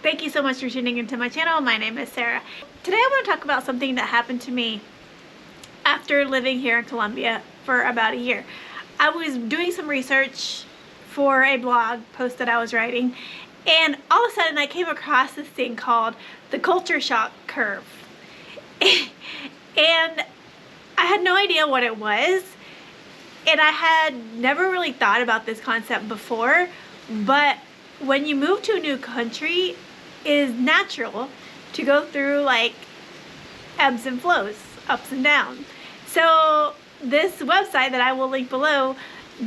Thank you so much for tuning into my channel. My name is Sarah. Today I want to talk about something that happened to me after living here in Colombia for about a year. I was doing some research for a blog post that I was writing, and all of a sudden I came across this thing called the culture shock curve. And I had no idea what it was, and I had never really thought about this concept before, but when you move to a new country, it is natural to go through like ebbs and flows, ups and downs. So this website that I will link below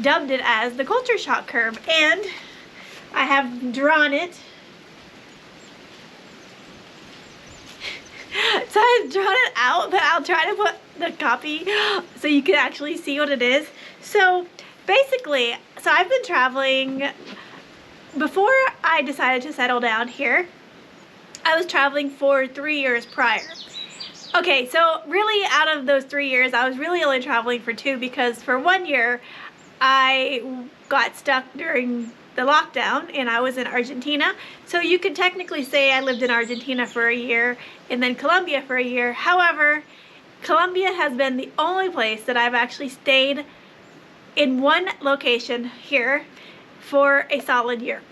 dubbed it as the culture shock curve, and I have drawn it. So I've drawn it out, but I'll try to put the copy so you can actually see what it is. So basically, I've been traveling. Before I decided to settle down here, I was traveling for 3 years prior. Okay, so really out of those 3 years, I was really only traveling for 2, because for 1 year, I got stuck during the lockdown and I was in Argentina. So you could technically say I lived in Argentina for a year and then Colombia for a year. However, Colombia has been the only place that I've actually stayed in one location here for a solid year.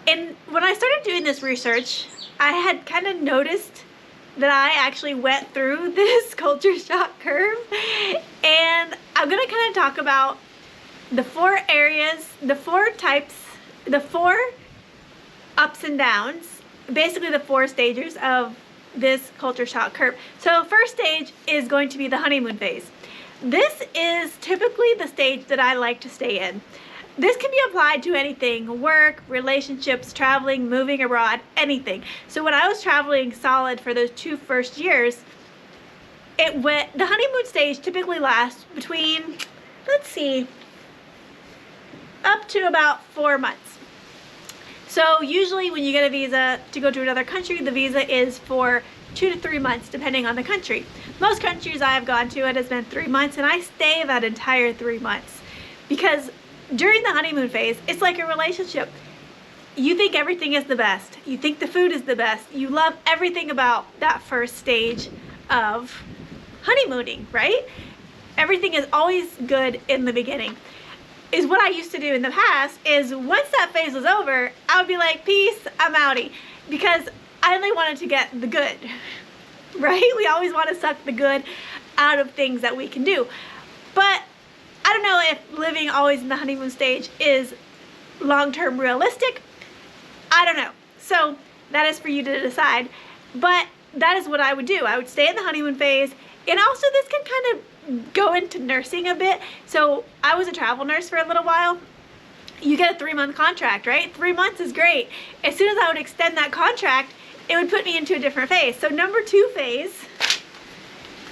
And when I started doing this research, I had kind of noticed that I actually went through this culture shock curve, and I'm gonna kind of talk about the 4 areas, the 4 types, the 4 ups and downs, basically the 4 stages of this culture shock curve. So first stage is going to be the honeymoon phase. This is typically the stage that I like to stay in. This can be applied to anything: work, relationships, traveling, moving abroad, anything. So when I was traveling solid for those 2 first years, the honeymoon stage typically lasts between, let's see, up to about 4 months. So usually when you get a visa to go to another country, the visa is for 2 to 3 months depending on the country. Most countries I have gone to, it has been 3 months, and I stay that entire 3 months, because during the honeymoon phase, it's like a relationship. You think everything is the best. You think the food is the best. You love everything about that first stage of honeymooning, right? Everything is always good in the beginning. Is what I used to do in the past, is once that phase was over, I would be like, peace, I'm outie, because I only wanted to get the good, right? We always want to suck the good out of things that we can do. But I don't know if living always in the honeymoon stage is long-term realistic. I don't know. So that is for you to decide. But that is what I would do. I would stay in the honeymoon phase. And also this can kind of go into nursing a bit. So I was a travel nurse for a little while. You get a 3-month contract, right? 3 months is great. As soon as I would extend that contract, it would put me into a different phase. So number 2 phase,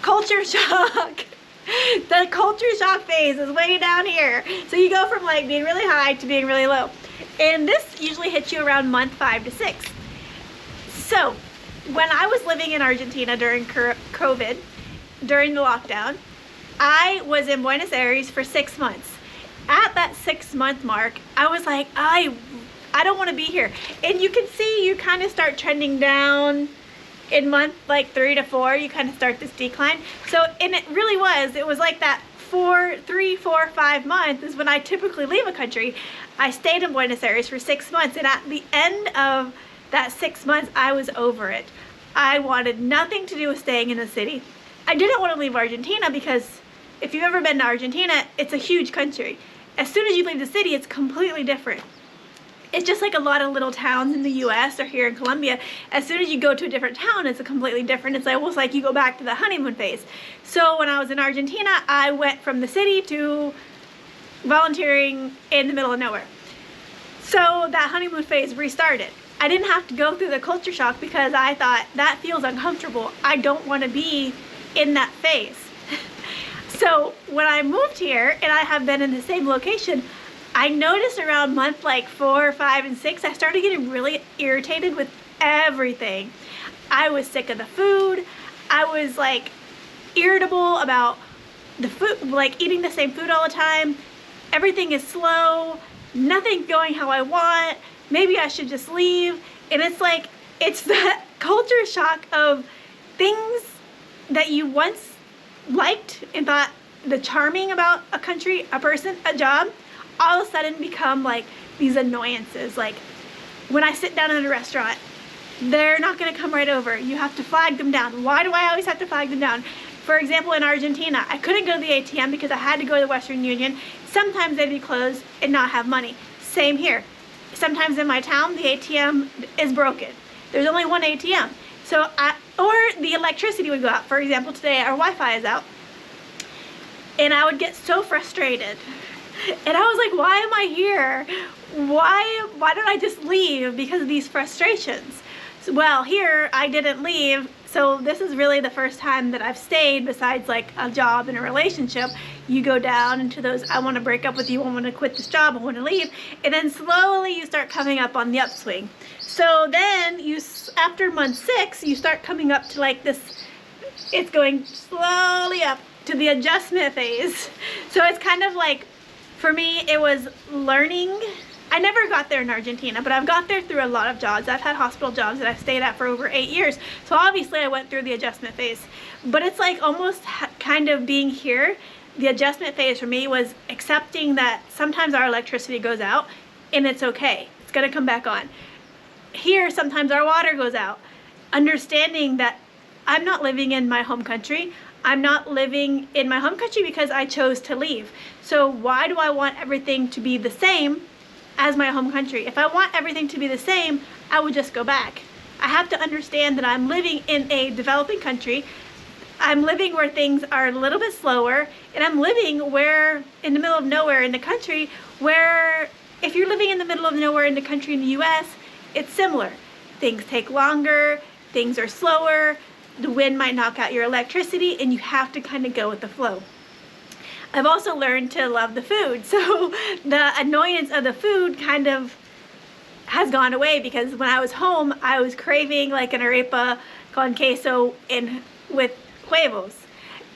culture shock. The culture shock phase is way down here. So you go from like being really high to being really low. And this usually hits you around month 5 to 6. So when I was living in Argentina during COVID, during the lockdown, I was in Buenos Aires for 6 months. At that 6-month mark, I was like, I don't want to be here. And you can see you kind of start trending down in month like 3 to 4. You kind of start this decline. So, and it really was, it was like that 3, 4, 5 months is when I typically leave a country. I stayed in Buenos Aires for 6 months, and at the end of that 6 months, I was over it. I wanted nothing to do with staying in the city. I didn't want to leave Argentina, because if you've ever been to Argentina, it's a huge country. As soon as you leave the city, it's completely different. It's just like a lot of little towns in the US or here in Colombia. As soon as you go to a different town, it's completely different. It's almost like you go back to the honeymoon phase. So when I was in Argentina, I went from the city to volunteering in the middle of nowhere. So that honeymoon phase restarted. I didn't have to go through the culture shock, because I thought that feels uncomfortable. I don't want to be in that phase. So when I moved here, and I have been in the same location, I noticed around month like 4, 5, and 6, I started getting really irritated with everything. I was sick of the food. I was like irritable about the food, like eating the same food all the time. Everything is slow. Nothing's going how I want. maybe I should just leave. And it's like, it's that culture shock of things that you once liked and thought the charming about a country, a person, a job, all of a sudden become like these annoyances. Like when I sit down at a restaurant, they're not going to come right over. You have to flag them down. Why do I always have to flag them down? For example, in Argentina, I couldn't go to the ATM because I had to go to the Western Union. Sometimes they'd be closed and not have money. Same here. Sometimes in my town, the ATM is broken. There's only one ATM. Or the electricity would go out. For example, today our Wi-Fi is out. And I would get so frustrated. And I was like, why am I here? Why don't I just leave because of these frustrations? So, well, here I didn't leave. So this is really the first time that I've stayed besides like a job and a relationship. You go down into those, I want to break up with you, I want to quit this job, I want to leave. And then slowly you start coming up on the upswing. So then after month 6, you start coming up to like this, it's going slowly up to the adjustment phase. So it's kind of like, for me, it was learning. I never got there in Argentina, but I've got there through a lot of jobs. I've had hospital jobs that I've stayed at for over 8 years. So obviously I went through the adjustment phase. But it's like almost kind of being here. The adjustment phase for me was accepting that sometimes our electricity goes out and it's okay. It's gonna come back on. Here, sometimes our water goes out. Understanding that I'm not living in my home country. I'm not living in my home country because I chose to leave. So why do I want everything to be the same as my home country? If I want everything to be the same, I would just go back. I have to understand that I'm living in a developing country. I'm living where things are a little bit slower, and I'm living where in the middle of nowhere in the country, where if you're living in the middle of nowhere in the country in the US, it's similar. Things take longer, things are slower, the wind might knock out your electricity, and you have to kind of go with the flow. I've also learned to love the food, so the annoyance of the food kind of has gone away, because when I was home, I was craving like an arepa con queso and with huevos.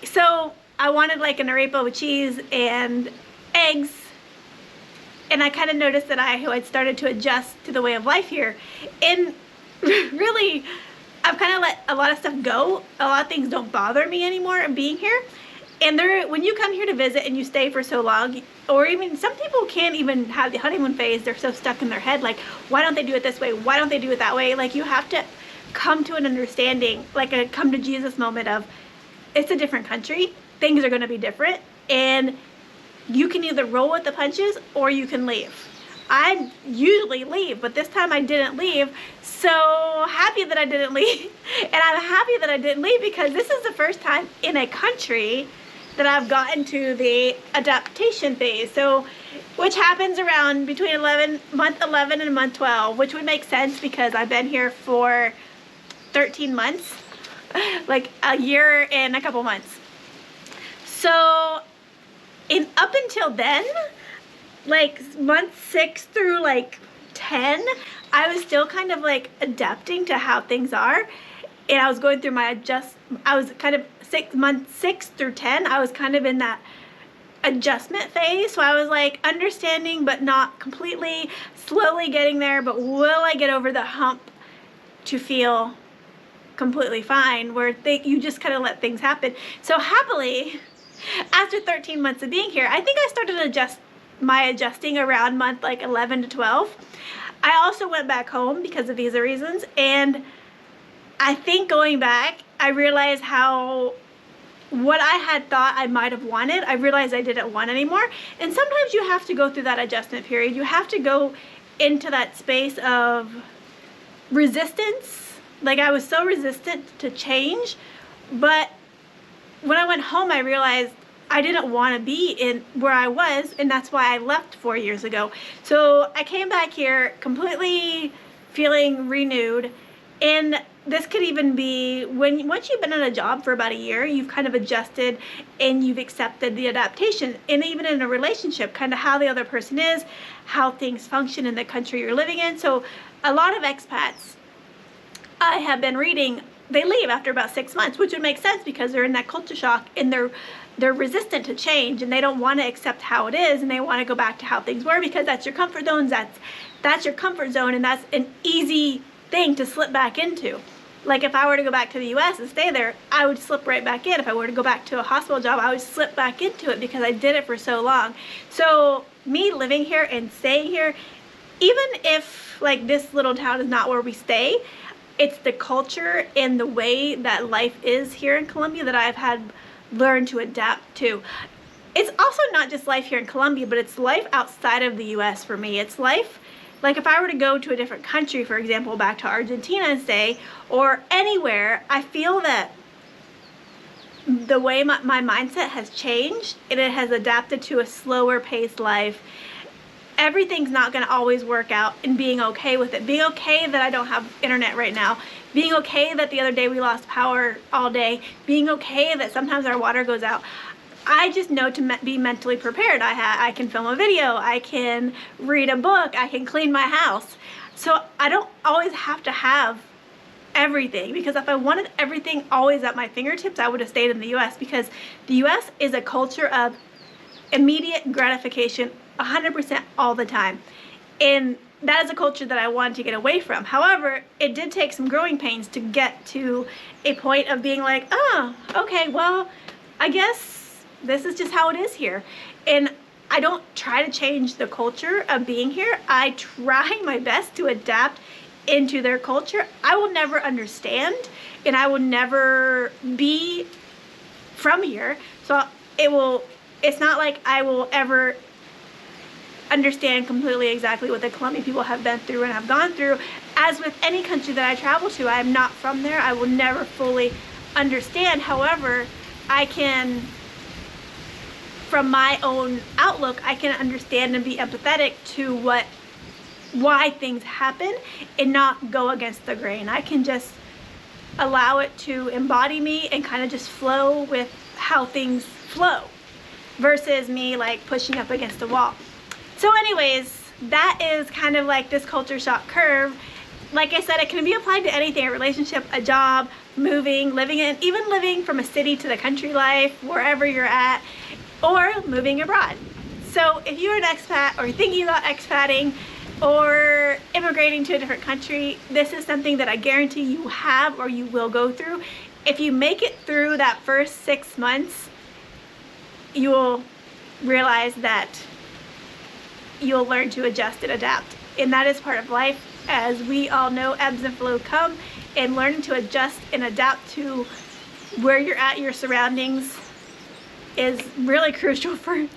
So I wanted like an arepa with cheese and eggs, and I kind of noticed that I had started to adjust to the way of life here. And really, I've kind of let a lot of stuff go. A lot of things don't bother me anymore being here. And when you come here to visit and you stay for so long, or even some people can't even have the honeymoon phase, they're so stuck in their head, like, why don't they do it this way? Why don't they do it that way? Like, you have to come to an understanding, like a come to Jesus moment of, it's a different country, things are going to be different, and you can either roll with the punches or you can leave. I usually leave, but this time I didn't leave. So happy that I didn't leave. And I'm happy that I didn't leave because this is the first time in a country that I've gotten to the adaptation phase. So, which happens around between month 11 and month 12, which would make sense because I've been here for 13 months, like a year and a couple months. So, up until then, like month 6 through like 10, I was still kind of like adapting to how things are, and I was going through I was kind of month 6 through 10, I was kind of in that adjustment phase. So I was like understanding but not completely, slowly getting there, but will I get over the hump to feel completely fine, where you just kind of let things happen. So happily, after 13 months of being here, I think I started adjusting around month like 11 to 12. I also went back home because of visa reasons, and I think going back, I realized what I had thought I might have wanted, I realized I didn't want anymore. And sometimes you have to go through that adjustment period. You have to go into that space of resistance. Like, I was so resistant to change, but when I went home, I realized I didn't want to be in where I was, and that's why I left 4 years ago. So I came back here completely feeling renewed, and this could even be once you've been in a job for about a year, you've kind of adjusted and you've accepted the adaptation. And even in a relationship, kind of how the other person is, how things function in the country you're living in. So a lot of expats I have been reading, they leave after about 6 months, which would make sense because they're in that culture shock and they're they're resistant to change, and they don't want to accept how it is, and they want to go back to how things were because that's your comfort zone. That's your comfort zone, and that's an easy thing to slip back into. Like if I were to go back to the US and stay there, I would slip right back in. If I were to go back to a hospital job, I would slip back into it because I did it for so long. So me living here and staying here, even if like this little town is not where we stay, it's the culture and the way that life is here in Colombia that I've had learned to adapt to. It's also not just life here in Colombia, but it's life outside of the US for me. It's life, like if I were to go to a different country, for example, back to Argentina and stay, or anywhere, I feel that the way my mindset has changed, and it has adapted to a slower paced life. Everything's not going to always work out, and being okay with it. Being okay that I don't have internet right now. Being okay that the other day we lost power all day. Being okay that sometimes our water goes out. I just know to be mentally prepared. I can film a video. I can read a book. I can clean my house. So I don't always have to have everything, because if I wanted everything always at my fingertips, I would have stayed in the US, because the US is a culture of immediate gratification 100% all the time, and that is a culture that I wanted to get away from. However, it did take some growing pains to get to a point of being like, oh, okay, well, I guess this is just how it is here. And I don't try to change the culture of being here. I try my best to adapt into their culture. I will never understand, and I will never be from here, so it's not like I will ever understand completely exactly what the Colombian people have been through and have gone through. As with any country that I travel to, I am not from there. I will never fully understand. However, I can, from my own outlook, I can understand and be empathetic to why things happen and not go against the grain. I can just allow it to embody me and kind of just flow with how things flow, versus me like pushing up against the wall. So anyways, that is kind of like this culture shock curve. Like I said, it can be applied to anything: a relationship, a job, moving, even living from a city to the country life, wherever you're at, or moving abroad. So if you're an expat or thinking about expatting or immigrating to a different country, this is something that I guarantee you have or you will go through. If you make it through that first 6 months, you will realize that you'll learn to adjust and adapt. And that is part of life. As we all know, ebbs and flows come, and learning to adjust and adapt to where you're at, your surroundings, is really crucial for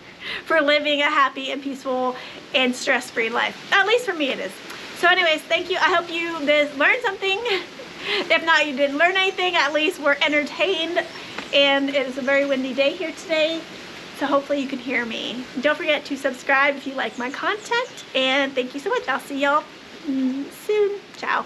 living a happy and peaceful and stress-free life. At least for me it is. So anyways, thank you. I hope you did learn something. If not, you didn't learn anything, at least we're entertained. And it is a very windy day here today, so hopefully you can hear me. Don't forget to subscribe if you like my content, and thank you so much. I'll see y'all soon. Ciao.